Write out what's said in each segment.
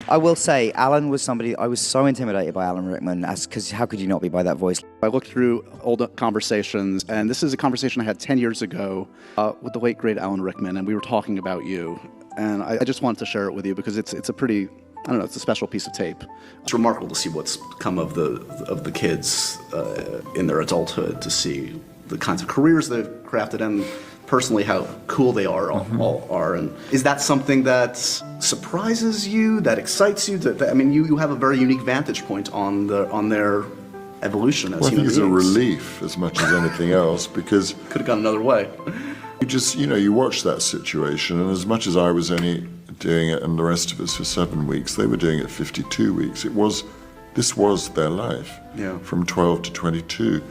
I will say, Alan was somebody, I was so intimidated by Alan Rickman, because how could you not be by that voice? I looked through old conversations, and this is a conversation I had 10 years ago with the late, great Alan Rickman, and we were talking about you. And I just wanted to share it with you because it's a pretty, I don't know, it's a special piece of tape. It's remarkable to see what's come of the kids in their adulthood, to see the kinds of careers they've crafted, and personally how cool they all are. And is that something that surprises you, that excites you? I mean, you have a very unique vantage point on their evolution as human beings. I think it's a relief as much as anything else, because could have gone another way. You just, you watch that situation, and as much as I was only doing it and the rest of us for 7 weeks, they were doing it 52 weeks. This was their life, from 12 to 22.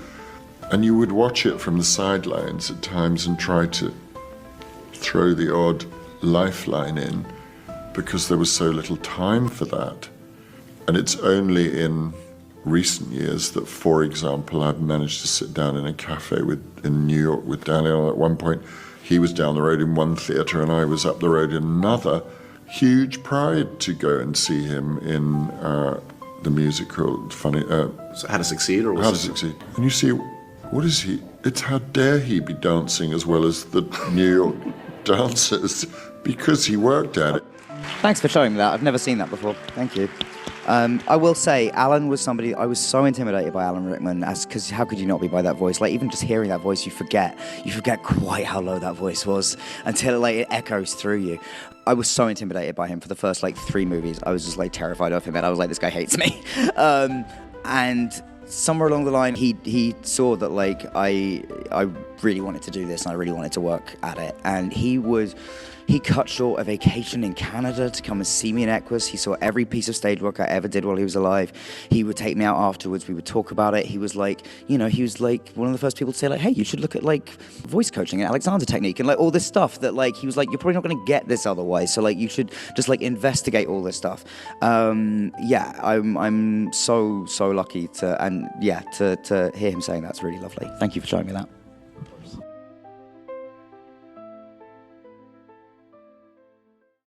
And you would watch it from the sidelines at times and try to throw the odd lifeline in, because there was so little time for that. And it's only in recent years that, for example, I've managed to sit down in a cafe in New York with Daniel. At one point, he was down the road in one theatre and I was up the road in another. Huge pride to go and see him in the musical, So How to Succeed? Or How to Succeed. And you see, what is he? It's how dare he be dancing as well as the New York dancers, because he worked at it. Thanks for showing me that. I've never seen that before. Thank you. I will say, Alan was somebody, I was so intimidated by Alan Rickman, because how could you not be by that voice? Like, even just hearing that voice, you forget quite how low that voice was until it echoes through you. I was so intimidated by him for the first 3 movies. I was just terrified of him, and I was like, this guy hates me. And somewhere along the line, he saw that I really wanted to do this, and I really wanted to work at it. And he cut short a vacation in Canada to come and see me in Equus. He saw every piece of stage work I ever did while he was alive. He would take me out afterwards. We would talk about it. He was one of the first people to say hey, you should look at voice coaching and Alexander technique and all this stuff that he was you're probably not going to get this otherwise. So you should just investigate all this stuff. I'm so lucky to hear him saying that's really lovely. Thank you for showing me that.